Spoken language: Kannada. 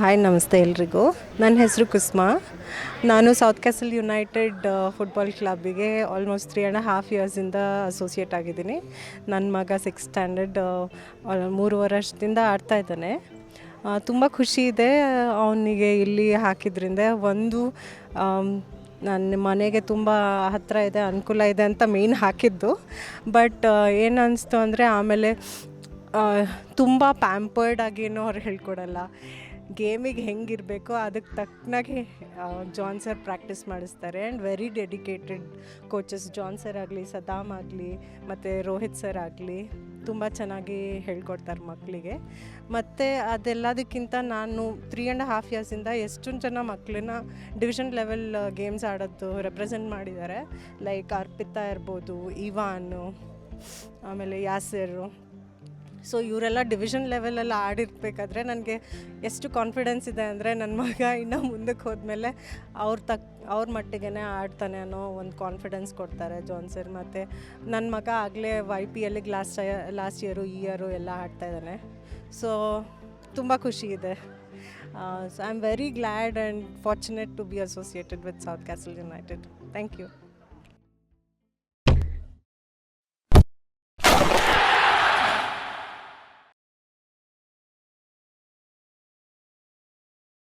ಹಾಯ್ ನಮಸ್ತೆ ಎಲ್ರಿಗೂ. ನನ್ನ ಹೆಸರು ಕುಸ್ಮಾ. ನಾನು ಸೌತ್ ಕ್ಯಾಸಲ್ ಯುನೈಟೆಡ್ ಫುಟ್ಬಾಲ್ ಕ್ಲಬ್ಬಿಗೆ ಆಲ್ಮೋಸ್ಟ್ 3.5 ಇಯರ್ಸಿಂದ ಅಸೋಸಿಯೇಟ್ ಆಗಿದ್ದೀನಿ. ನನ್ನ ಮಗ 6th ಸ್ಟ್ಯಾಂಡರ್ಡ್ 3 ವರ್ಷದಿಂದ ಆಡ್ತಾ ಇದ್ದಾನೆ. ತುಂಬ ಖುಷಿ ಇದೆ ಅವನಿಗೆ ಇಲ್ಲಿ ಹಾಕಿದ್ರಿಂದ. ಒಂದು ನನ್ನ ಮನೆಗೆ ತುಂಬ ಹತ್ತಿರ ಇದೆ, ಅನುಕೂಲ ಇದೆ ಅಂತ ಮೇಯ್ನ್ ಹಾಕಿದ್ದು. ಬಟ್ ಏನು ಅನ್ನಿಸ್ತು ಅಂದರೆ ಆಮೇಲೆ ತುಂಬ ಪ್ಯಾಂಪರ್ಡ್ ಆಗೇನೋ ಅವ್ರು ಹೇಳ್ಕೊಡಲ್ಲ. ಗೇಮಿಗೆ ಹೆಂಗಿರಬೇಕೋ ಅದಕ್ಕೆ ತಕ್ಕನಾಗೆ ಜಾನ್ ಸರ್ ಪ್ರಾಕ್ಟೀಸ್ ಮಾಡಿಸ್ತಾರೆ. And very dedicated coaches. John sir ಆಗಲಿ, ಸದಾಮ್ ಆಗಲಿ, ಮತ್ತು ರೋಹಿತ್ ಸರ್ ಆಗಲಿ ತುಂಬ ಚೆನ್ನಾಗಿ ಹೇಳ್ಕೊಡ್ತಾರೆ ಮಕ್ಕಳಿಗೆ. ಮತ್ತು ಅದೆಲ್ಲದಕ್ಕಿಂತ ನಾನು 3.5 ಇಯರ್ಸಿಂದ ಎಷ್ಟೊಂದು ಜನ ಮಕ್ಕಳನ್ನ ಡಿವಿಷನ್ ಲೆವೆಲ್ ಗೇಮ್ಸ್ ಆಡೋದು ರೆಪ್ರೆಸೆಂಟ್ ಮಾಡಿದ್ದಾರೆ. ಲೈಕ್ ಅರ್ಪಿತಾ ಇರ್ಬೋದು, ಇವಾನು, ಆಮೇಲೆ ಯಾಸಿರು. ಸೊ ಇವರೆಲ್ಲ ಡಿವಿಷನ್ ಲೆವೆಲಲ್ಲಿ ಆಡಿರ್ಬೇಕಾದ್ರೆ ನನಗೆ ಎಷ್ಟು ಕಾನ್ಫಿಡೆನ್ಸ್ ಇದೆ ಅಂದರೆ ನನ್ನ ಮಗ ಇನ್ನೂ ಮುಂದಕ್ಕೆ ಹೋದ್ಮೇಲೆ ಅವ್ರ ಮಟ್ಟಿಗೆ ಆಡ್ತಾನೆ ಅನ್ನೋ ಒಂದು ಕಾನ್ಫಿಡೆನ್ಸ್ ಕೊಡ್ತಾರೆ ಜಾನ್ ಸರ್. ಮತ್ತು ನನ್ನ ಮಗ ಆಗಲೇ YPLಗೆ ಲಾಸ್ಟ್ ಇಯರು ಈ ಇಯರು ಎಲ್ಲ ಆಡ್ತಾಯಿದ್ದಾನೆ. ಸೊ ತುಂಬ ಖುಷಿ ಇದೆ. So I am very glad and fortunate to be associated with South Castle United. Thank you.